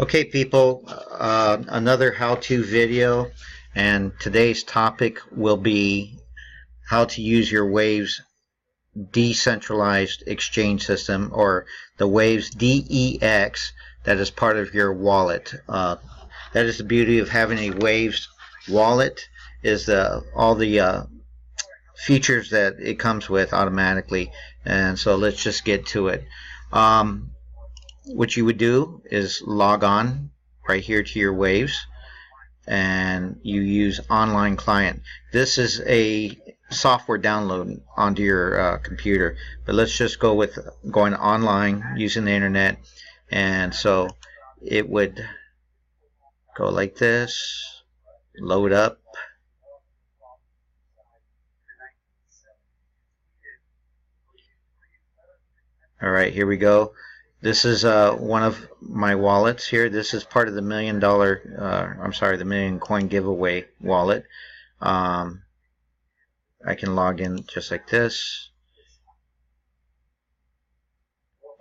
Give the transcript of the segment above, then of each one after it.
Okay, people, another how-to video, and today's topic will be how to use your Waves decentralized exchange system, or the Waves DEX, that is part of your wallet. That is the beauty of having a Waves wallet, is all the features that it comes with automatically. And so let's just get to it. What you would do is log on right here to your Waves, and you use online client. This is a software download onto your computer, but let's just go with going online using the internet. And so it would go like this, load up. All right, here we go. This is one of my wallets here. This is part of the $1 million, the million coin giveaway wallet. I can log in just like this.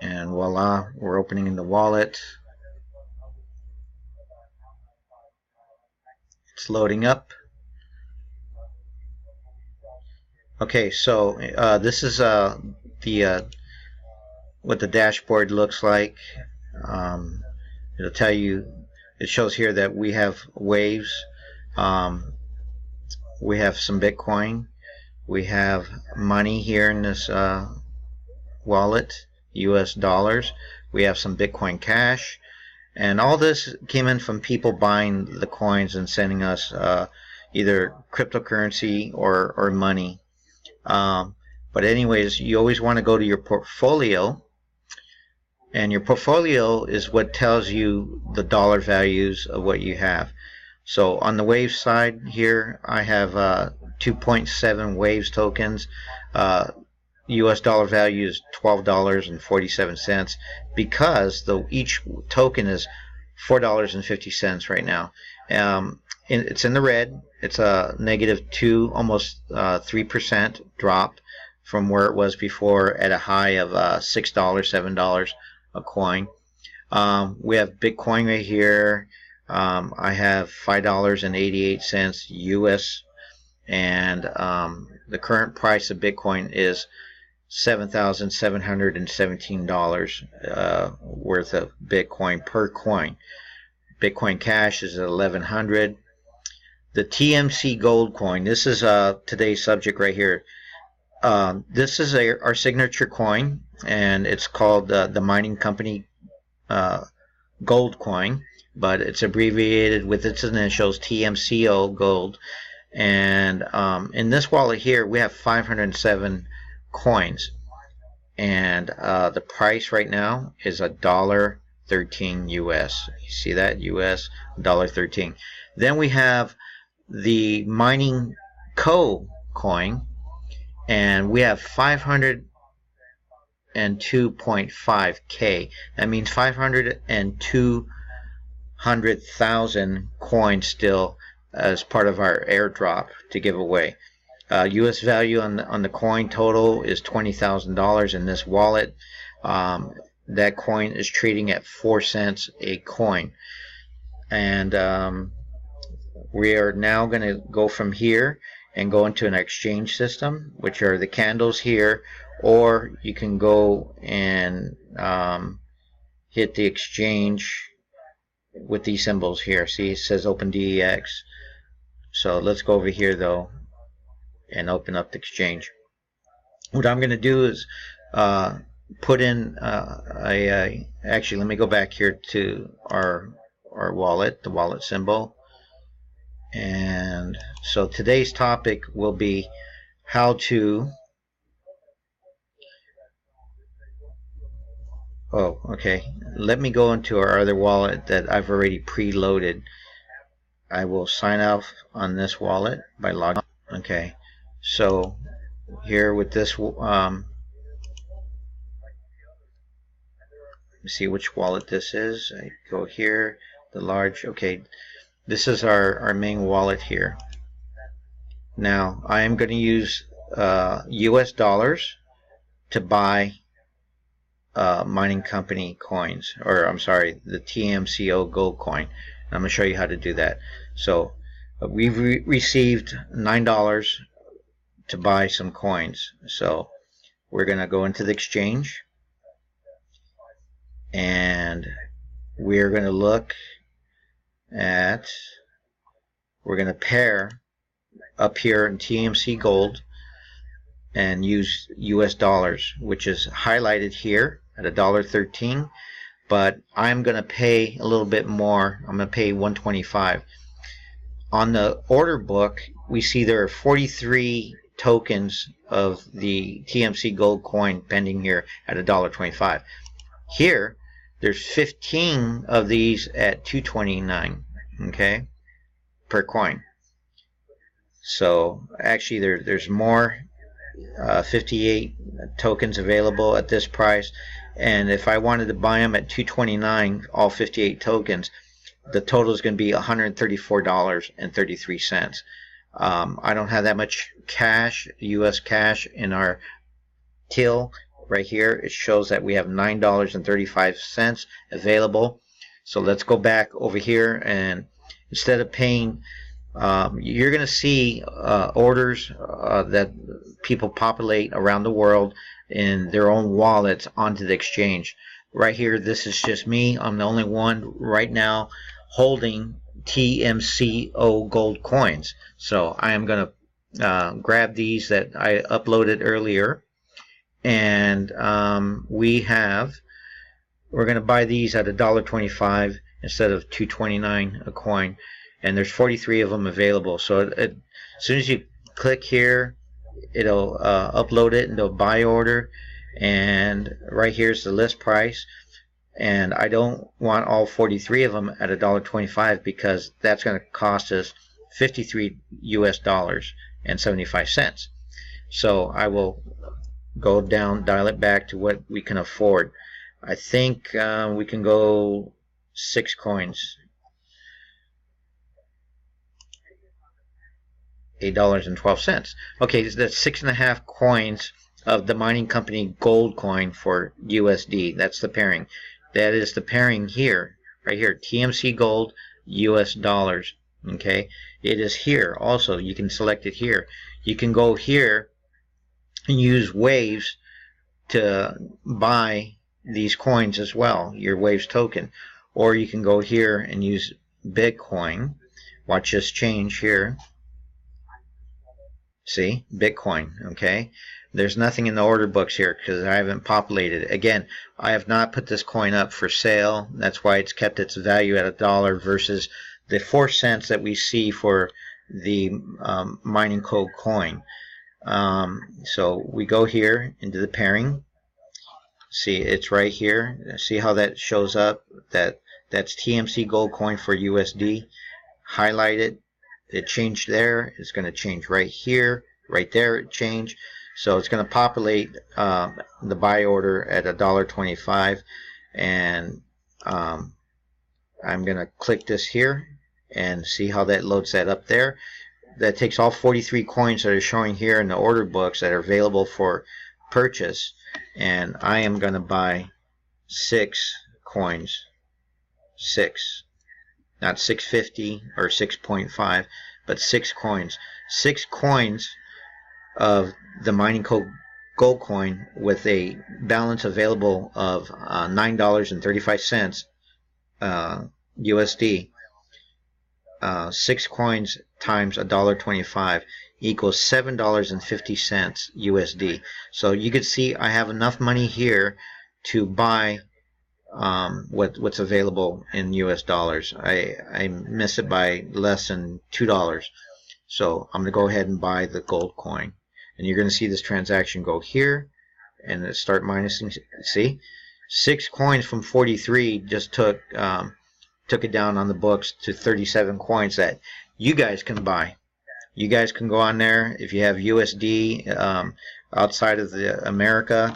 And voila, we're opening the wallet. It's loading up. Okay, so this is what the dashboard looks like. It'll tell you, it shows here that we have Waves, we have some Bitcoin, we have money here in this wallet, US dollars, we have some Bitcoin Cash, and all this came in from people buying the coins and sending us either cryptocurrency or money. But anyways, you always want to go to your portfolio, and your portfolio is what tells you the dollar values of what you have. So on the Waves side here, I have 2.7 Waves tokens. US dollar value is $12.47 because each token is $4.50 right now. It's in the red. It's a -2, almost 3% drop from where it was before, at a high of $6, $7 a coin. We have Bitcoin right here. I have $5.88 US, and the current price of Bitcoin is $7,717 worth of Bitcoin per coin. Bitcoin Cash is at $1,100. The TMC-Gold Coin, this is today's subject right here. This is our signature coin, and it's called the mining company Gold Coin, but it's abbreviated with its initials, TMCo-Gold. And in this wallet here, we have 507 coins, and the price right now is $1.13 US. You see that? US, $1.13. Then we have the mining coin, and we have 502.5K. That means 502,000 coins still as part of our airdrop to give away. US value on the coin total is $20,000 in this wallet. That coin is trading at 4 cents a coin. And we are now going to go from here and go into an exchange system, which are the candles here, or you can go and hit the exchange with these symbols here. See, it says Open DEX. So let's go over here though and open up the exchange. What I'm going to do is put in actually, let me go back here to our wallet, the wallet symbol. And so today's topic will be how to let me go into our other wallet that I've already preloaded. I will sign off on this wallet by logging. Okay, so here with this let me see which wallet this is. I go here, the large. Okay, this is our main wallet here. Now I am going to use US dollars to buy mining company coins, or I'm sorry, the TMCo-Gold Coin. I'm going to show you how to do that. So we've received $9 to buy some coins. So we're going to go into the exchange, and we're going to look at, we're going to pair up here in TMC Gold and use US dollars, which is highlighted here at $1.13, but I'm going to pay a little bit more. I'm going to pay $1.25. On the order book, we see there are 43 tokens of the TMC Gold Coin pending here at $1.25. Here, there's 15 of these at $2.29, okay, per coin. So actually, there's more. 58 tokens available at this price, and if I wanted to buy them at $2.29, all 58 tokens, the total is going to be $134.33. I don't have that much cash, US cash, in our till. Right here it shows that we have $9.35 available. So let's go back over here, and instead of paying, you're going to see orders that people populate around the world in their own wallets onto the exchange. Right here, this is just me. I'm the only one right now holding TMCo-Gold coins. So I am going to grab these that I uploaded earlier, and we're going to buy these at $1.25 instead of $2.29 a coin. And there's 43 of them available. So as soon as you click here, it'll upload it into a buy order, and right here's the list price. And I don't want all 43 of them at $1.25 because that's going to cost us $53 and 75 cents. So I will go down, dial it back to what we can afford. I think we can go 6 coins. $8.12. Okay, so that's 6.5 coins of the mining company gold coin for USD. That's the pairing. That is the pairing here, right here, TMC Gold, US dollars. Okay, it is here also. You can select it here. You can go here and use Waves to buy these coins as well, your Waves token. Or you can go here and use Bitcoin. Watch this change here. See, Bitcoin, okay? There's nothing in the order books here because I haven't populated it. Again, I have not put this coin up for sale. That's why it's kept its value at $1 versus the 4 cents that we see for the mining code coin. So we go here into the pairing. See, it's right here. See how that shows up? That's TMC Gold Coin for USD. Highlight it. It changed there. It's going to change right here. Right there it changed. So it's going to populate the buy order at $1.25. And I'm going to click this here and see how that loads that up there. That takes all 43 coins that are showing here in the order books that are available for purchase. And I am going to buy 6 coins. 6. Not 650 or 6.5, but 6 coins. 6 coins of the mining gold coin with a balance available of $9.35 USD. 6 coins times $1.25 equals $7.50 USD. So you can see I have enough money here to buy what's available in US dollars. I miss it by less than $2. So I'm going to go ahead and buy the gold coin. And you're going to see this transaction go here and start minusing. See? 6 coins from 43 just took it down on the books to 37 coins that you guys can buy. You guys can go on there if you have USD outside of America.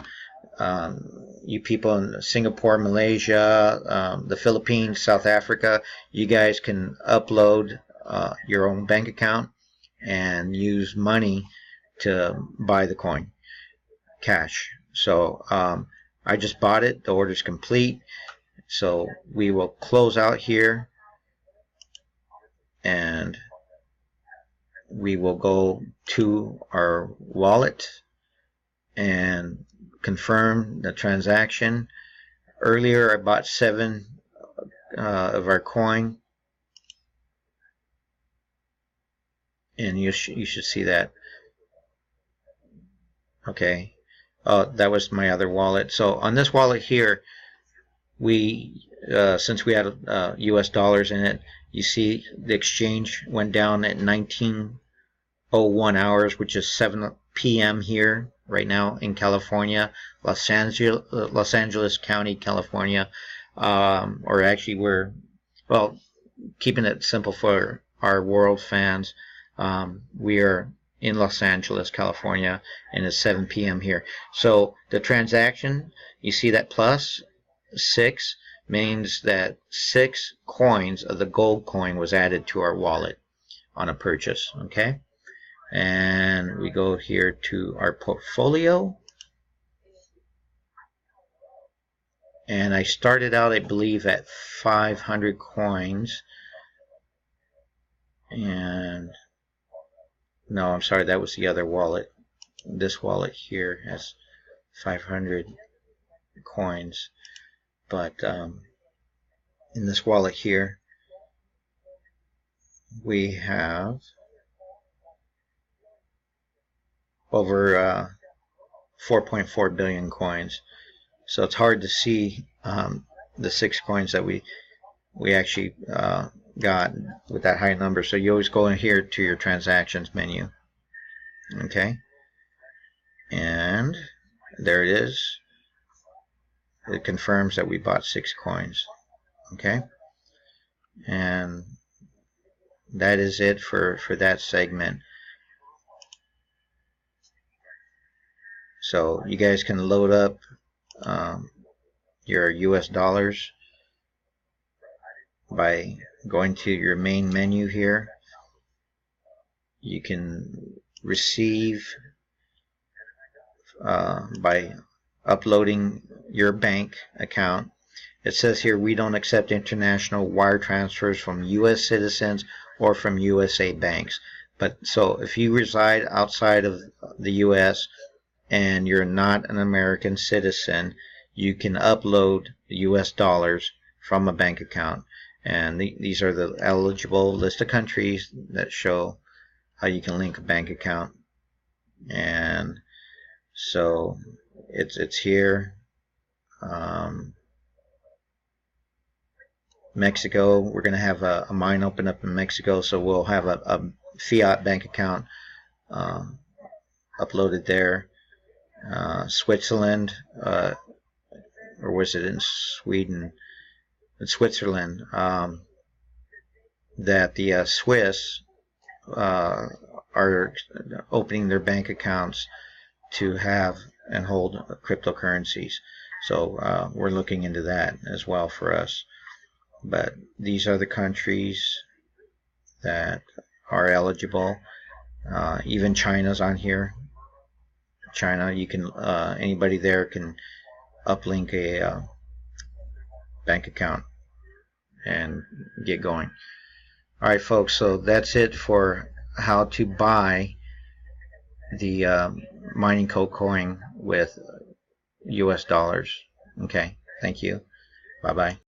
You people in Singapore, Malaysia, the Philippines, South Africa, you guys can upload your own bank account and use money to buy the coin, cash. So I'm I just bought it. The order's complete. So we will close out here, and we will go to our wallet and confirm the transaction. Earlier I bought 7 of our coin, and you should see that. Okay. Oh, that was my other wallet. So on this wallet here, we since we had US dollars in it, you see the exchange went down at 19:01 hours, which is 7 p.m. here right now in California, Los Angeles County, California. Or actually, we're, well, keeping it simple for our world fans, we are in Los Angeles, California, and it's 7 p.m. here. So the transaction, you see that plus 6 means that 6 coins of the gold coin was added to our wallet on a purchase. Okay, and we go here to our portfolio, and I started out, I believe, at 500 coins, and no, I'm sorry, that was the other wallet. This wallet here has 500 coins, but in this wallet here we have over 4.4 billion coins. So it's hard to see the 6 coins that we actually got with that high number. So you always go in here to your transactions menu. Okay, and there it is. It confirms that we bought 6 coins. Okay, and that is it for that segment. So you guys can load up your US dollars by going to your main menu here. You can receive by uploading your bank account. It says here, we don't accept international wire transfers from US citizens or from USA banks. But so if you reside outside of the US and you're not an American citizen, you can upload US dollars from a bank account. And these are the eligible list of countries that show how you can link a bank account. And so it's here. Mexico, we're going to have a mine open up in Mexico, so we'll have a fiat bank account uploaded there. Switzerland, or was it in Sweden? In Switzerland, that the Swiss are opening their bank accounts to have and hold cryptocurrencies. So we're looking into that as well for us. But these are the countries that are eligible. Even China's on here. China, you can anybody there can uplink a bank account and get going. Alright folks, so that's it for how to buy the MiningCo coin with US dollars. Okay, thank you. Bye bye.